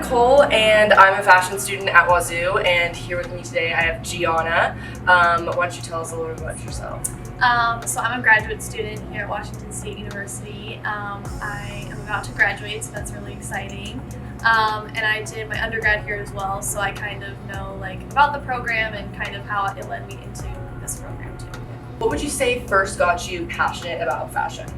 Nicole, and I'm a fashion student at Wazoo, and here with me today I have Gianna. Why don't you tell us a little bit about yourself? So I'm a graduate student here at Washington State University. I am about to graduate, so that's really exciting. And I did my undergrad here as well, so I kind of know about the program and kind of how it led me into this program too. What would you say first got you passionate about fashion?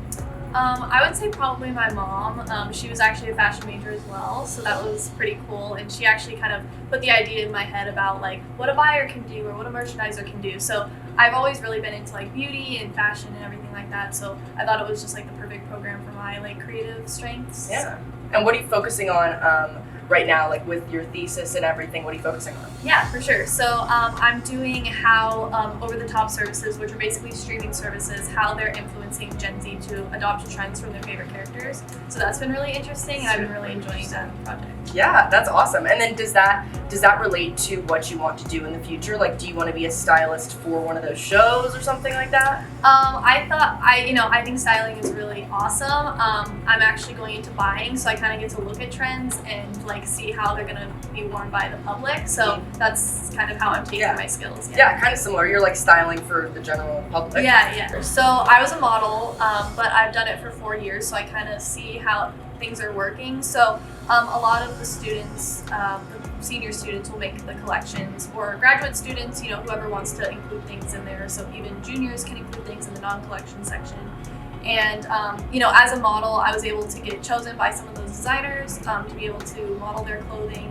I would say probably my mom. She was actually a fashion major as well, so that was pretty cool. And she actually kind of put the idea in my head about what a buyer can do or what a merchandiser can do. So I've always really been into beauty and fashion and everything like that. So I thought it was just the perfect program for my creative strengths. Yeah. And what are you focusing on right now, with your thesis and everything? What are you focusing on? Yeah, for sure. So I'm doing how over-the-top services, which are basically streaming services, how they're influencing Gen Z to adopt trends from their favorite characters. So that's been really interesting, and I've been really enjoying that project. Yeah, that's awesome. And then does that relate to what you want to do in the future? Do you want to be a stylist for one of those shows or something like that? I think styling is really awesome. I'm actually going into buying, so I kind of get to look at trends and see how they're gonna be worn by the public. So that's kind of how I'm taking my skills. Yeah, kind of similar. You're styling for the general public. Yeah. So I was a model, but I've done it for 4 years, so I kind of see how things are working. So a lot of the students, the senior students will make the collections, or graduate students, whoever wants to include things in there. So even juniors can include things in the non-collection section. And, as a model, I was able to get chosen by some of those designers to be able to model their clothing.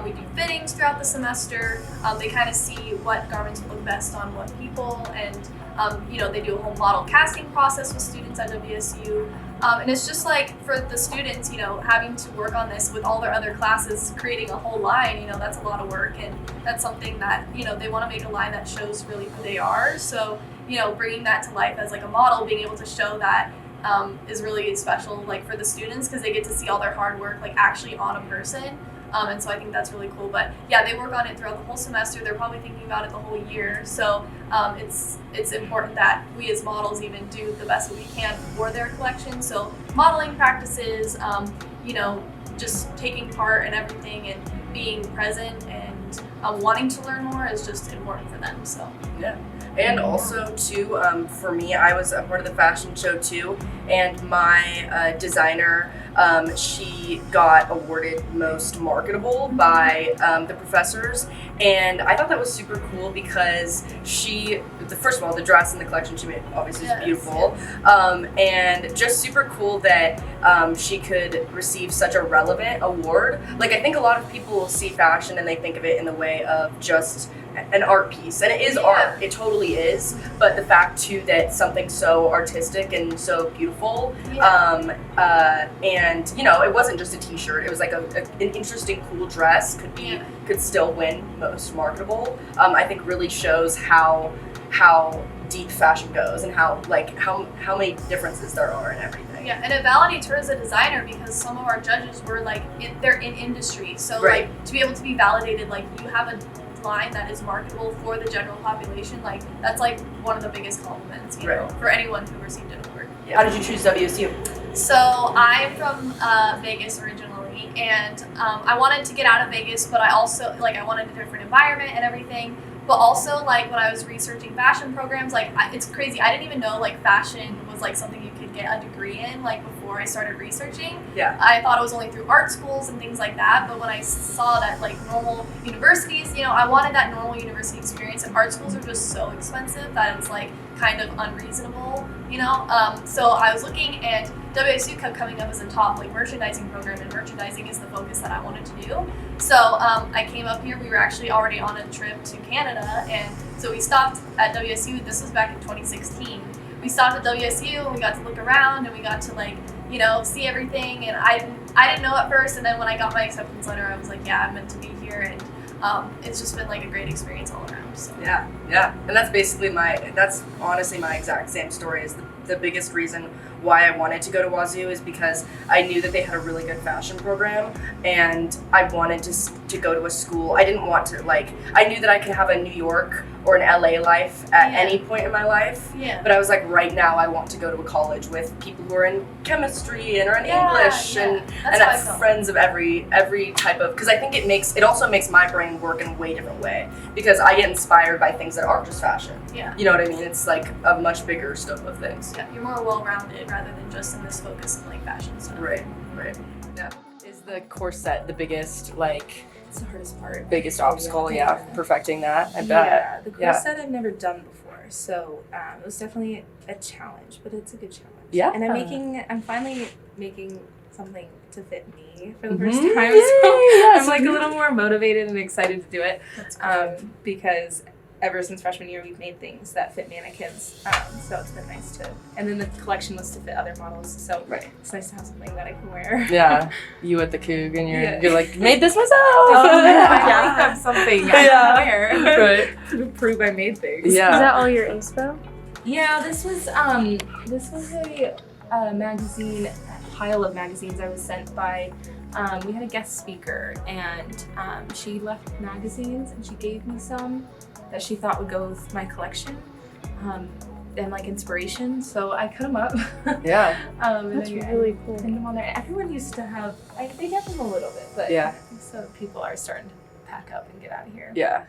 We do fittings throughout the semester. They kind of see what garments look best on what people, and, they do a whole model casting process with students at WSU. And it's just for the students, having to work on this with all their other classes, creating a whole line, that's a lot of work. And that's something that, they want to make a line that shows really who they are. So, bringing that to life as a model, being able to show that is really special for the students, because they get to see all their hard work actually on a person. And so I think that's really cool. But yeah, they work on it throughout the whole semester. They're probably thinking about it the whole year. So it's important that we as models even do the best that we can for their collection. So modeling practices, just taking part in everything and being present and wanting to learn more is just important for them. So yeah. And also too, for me, I was a part of the fashion show too, and my designer, she got awarded most marketable by the professors, and I thought that was super cool because first of all, the dress in the collection she made obviously is beautiful, and just super cool that she could receive such a relevant award. I think a lot of people will see fashion and they think of it in the way of just an art piece, and it is art, it totally is, but the fact too that something so artistic and so beautiful, and it wasn't just a t-shirt, it was an interesting cool dress could still win most marketable. I think really shows how deep fashion goes and how many differences there are in everything. Yeah, and it validates her as a designer, because some of our judges were they're in industry, so to be able to be validated, you have a line that is marketable for the general population, that's one of the biggest compliments, for anyone who received an award. Yeah. How did you choose WSU? So I'm from Vegas originally, and I wanted to get out of Vegas, but I also I wanted a different environment and everything. But also when I was researching fashion programs, it's crazy. I didn't even know fashion was something you could get a degree in before I started researching. Yeah. I thought it was only through art schools and things like that. But when I saw that normal universities, I wanted that normal university experience, and art schools are just so expensive that it's kind of unreasonable, So I was looking, and WSU kept coming up as a top merchandising program, and merchandising is the focus that I wanted to do. So I came up here. We were actually already on a trip to Canada, and so we stopped at WSU. This was back in 2016. We stopped at WSU, and we got to look around, and we got to see everything. And I didn't know at first, and then when I got my acceptance letter, I was yeah, I'm meant to be here, and it's just been a great experience all around. So. Yeah, and that's honestly my exact same story as the biggest reason why I wanted to go to Wazoo is because I knew that they had a really good fashion program, and I wanted to go to a school. I didn't want to, like, I knew that I could have a New York or an LA life at any point in my life, but I was like, right now I want to go to a college with people who are in chemistry and are in English and have friends of every type of, because I think it also makes my brain work in a way different way, because I get inspired by things that aren't just fashion. You know what I mean? It's like a much bigger scope of things. You're more well-rounded rather than just in this focus of like fashion stuff. Right. Yeah. Is the corset the biggest, like, It's the hardest part. biggest obstacle? Perfecting that, I bet. Yeah, the corset I've never done before, so it was definitely a challenge, but it's a good challenge. Yeah. And I'm finally making something to fit me for the first time, so I'm like a little more motivated and excited to do it. That's great. Because ever since freshman year, we've made things that fit mannequins, so it's been nice to, and then the collection was to fit other models, so it's nice to have something that I can wear. Yeah, you at the Coug, and you're like, made this myself. I have something I can wear. Right. To prove I made things. Yeah. Is that all your inspo? Yeah, this was a magazine, a pile of magazines I was sent by. We had a guest speaker, and she left magazines, and she gave me some that she thought would go with my collection, and like inspiration. So I cut them up. Yeah. That's really cool. Pinned them on there. Everyone used to have. They get them a little bit, but so people are starting to pack up and get out of here. Yeah.